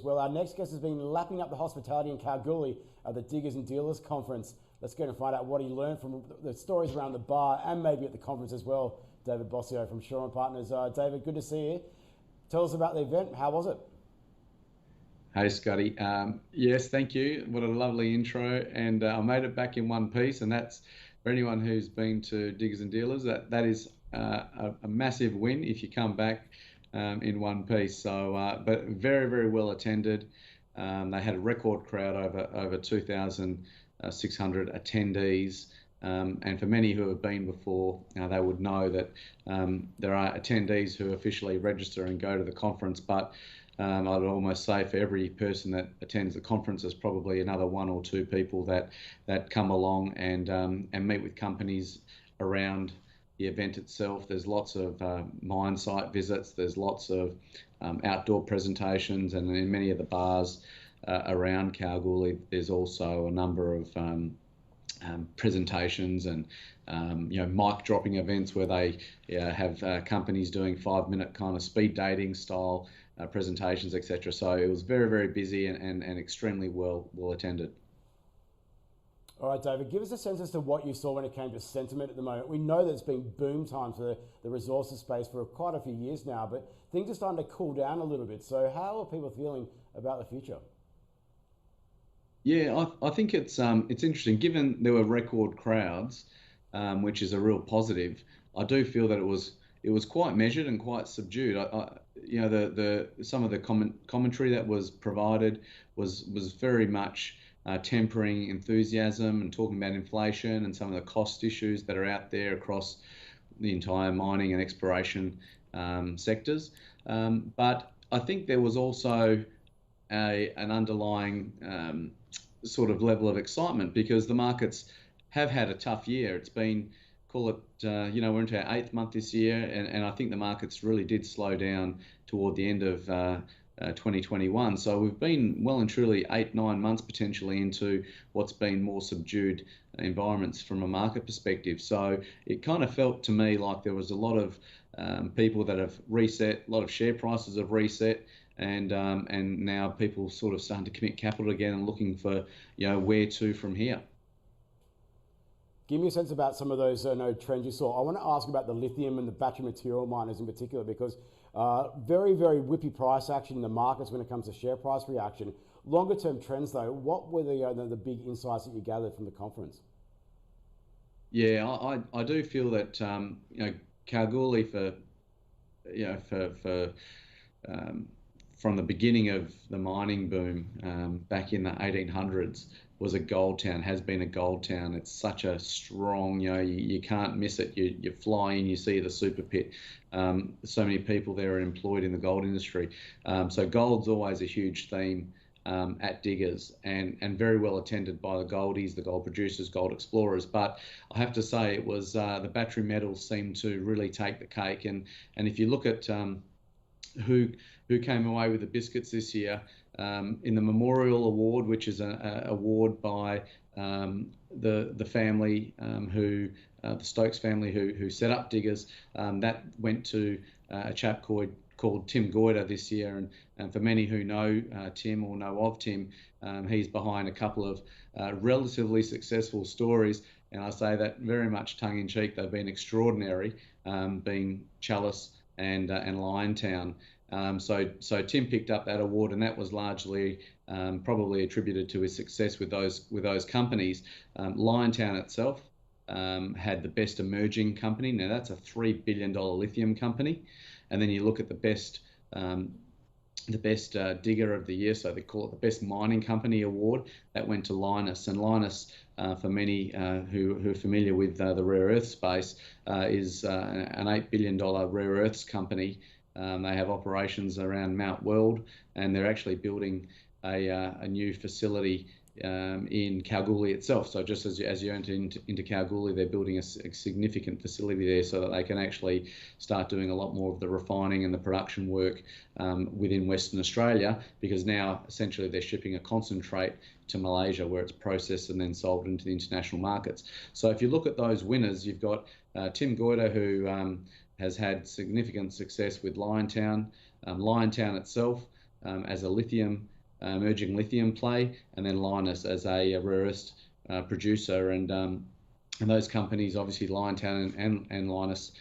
Well, our next guest has been lapping up the hospitality in Kalgoorlie at the Diggers and Dealers Conference. Let's go and find out what he learned from the stories around the bar and maybe at the conference as well. David Bosio from Shaw and Partners. David, good to see you. Tell us about the event. How was it? Hey, Scutty. Yes, thank you. What a lovely intro. And I made it back in one piece. And that's for anyone who's been to Diggers and Dealers, that is a massive win if you come back in one piece. So, but very, very well attended. They had a record crowd over 2,600 attendees. And for many who have been before, they would know that there are attendees who officially register and go to the conference, but I'd almost say for every person that attends the conference, there's probably another one or two people that come along and meet with companies around the event itself. There's lots of mine site visits. There's lots of outdoor presentations, and in many of the bars around Kalgoorlie, there's also a number of presentations and mic dropping events where they have companies doing 5-minute kind of speed dating style presentations, etc. So it was very, very busy and extremely well attended. All right, David, give us a sense as to what you saw when it came to sentiment at the moment. We know that it's been boom time for the resources space for quite a few years now, but things are starting to cool down a little bit. So how are people feeling about the future? Yeah, I think it's interesting. Given there were record crowds, which is a real positive. I do feel that it was quite measured and quite subdued. The some of the commentary that was provided was very much tempering enthusiasm and talking about inflation and some of the cost issues that are out there across the entire mining and exploration sectors. But I think there was also an underlying sort of level of excitement because the markets have had a tough year. It's been, call it, we're into our 8th month this year, and I think the markets really did slow down toward the end of 2021. So we've been well and truly 8-9 months potentially into what's been more subdued environments from a market perspective. So it kind of felt to me like there was a lot of people that have reset, a lot of share prices have reset, and now people sort of starting to commit capital again and looking for where to from here. Give me a sense about some of those trends you saw. I want to ask about the lithium and the battery material miners in particular because very, very whippy price action in the markets when it comes to share price reaction. Longer term trends though, what were the big insights that you gathered from the conference? Yeah, I do feel that Kalgoorlie for from the beginning of the mining boom back in the 1800s was a gold town, has been a gold town. It's such a strong, you can't miss it. You fly in, you see the super pit. So many people there are employed in the gold industry. So gold's always a huge theme at Diggers and very well attended by the goldies, the gold producers, gold explorers. But I have to say it was the battery metals seemed to really take the cake. And if you look at who came away with the biscuits this year in the Memorial Award, which is an award by the family the Stokes family who set up Diggers. That went to a chap called Tim Goyder this year, and for many who know Tim or know of Tim, he's behind a couple of relatively successful stories, and I say that very much tongue-in-cheek. They've been extraordinary, being Chalice and Liontown. So Tim picked up that award, and that was largely probably attributed to his success with those companies. Liontown itself had the best emerging company. Now that's a $3 billion lithium company, and then you look at the best digger of the year, so they call it the best mining company award. That went to Lynas, and Lynas, for many who are familiar with the rare earth space, is an $8 billion rare earths company. They have operations around Mount Weld, and they're actually building a new facility in Kalgoorlie itself. So just as you enter into Kalgoorlie, they're building a significant facility there so that they can actually start doing a lot more of the refining and the production work within Western Australia, because now essentially they're shipping a concentrate to Malaysia where it's processed and then sold into the international markets. So if you look at those winners, you've got Tim Goyder, who has had significant success with Liontown. Liontown itself as a lithium, emerging lithium play, and then Lynas as a rare earth producer. And those companies, obviously Liontown and Lynas,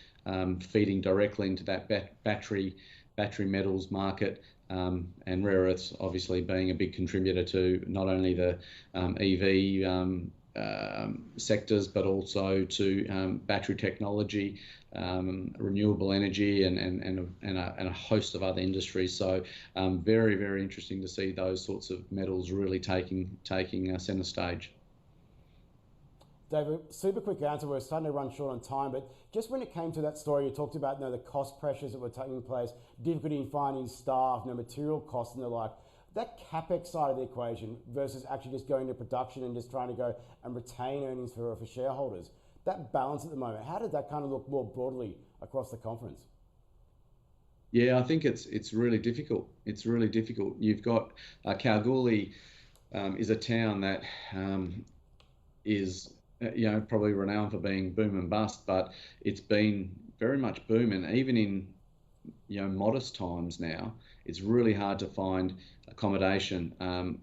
feeding directly into that battery metals market, and rare earths obviously being a big contributor to not only the EV sectors, but also to battery technology, renewable energy, and a host of other industries. So very, very interesting to see those sorts of metals really taking centre stage. David, super quick answer. We're starting to run short on time, but just when it came to that story, you talked about the cost pressures that were taking place, difficulty in finding staff, material costs and the like. That capex side of the equation versus actually just going to production and just trying to go and retain earnings for shareholders. That balance at the moment, how did that kind of look more broadly across the conference? Yeah, I think it's really difficult. It's really difficult. You've got Kalgoorlie is a town that is probably renowned for being boom and bust, but it's been very much boom, and even in modest times now, it's really hard to find accommodation.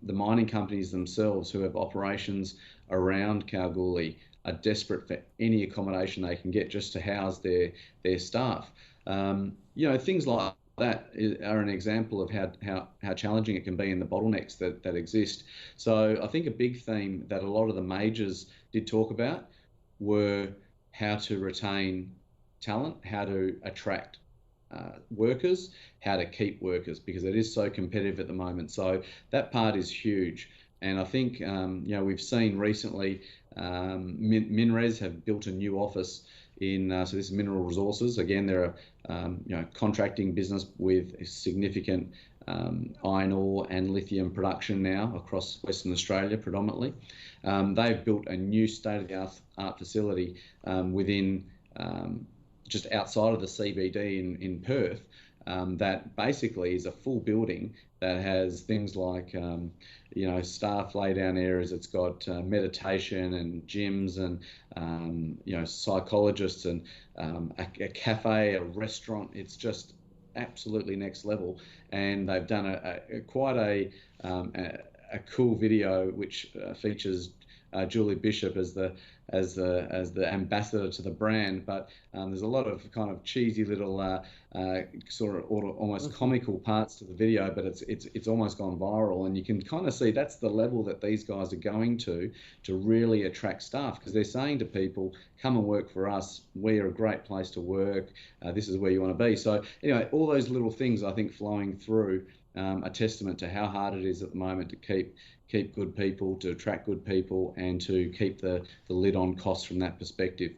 The mining companies themselves, who have operations around Kalgoorlie, are desperate for any accommodation they can get just to house their staff. Things like that are an example of how challenging it can be, and the bottlenecks that exist. So I think a big theme that a lot of the majors did talk about were how to retain talent, how to attract workers, how to keep workers, because it is so competitive at the moment. So that part is huge. And I think we've seen recently MinRes have built a new office in so this is Mineral Resources. Again, they're a contracting business with significant iron ore and lithium production now across Western Australia predominantly. They've built a new state-of-the-art facility within just outside of the CBD in Perth, that basically is a full building that has things like staff lay down areas. It's got meditation and gyms and psychologists and a cafe, a restaurant. It's just absolutely next level, and they've done quite a cool video which features Julie Bishop as the ambassador to the brand, but there's a lot of kind of cheesy little sort of almost comical parts to the video, but it's almost gone viral, and you can kind of see that's the level that these guys are going to really attract staff, because they're saying to people, come and work for us, we're a great place to work, this is where you want to be. So anyway, all those little things I think flowing through a testament to how hard it is at the moment to keep good people, to attract good people, and to keep the lid on costs from that perspective.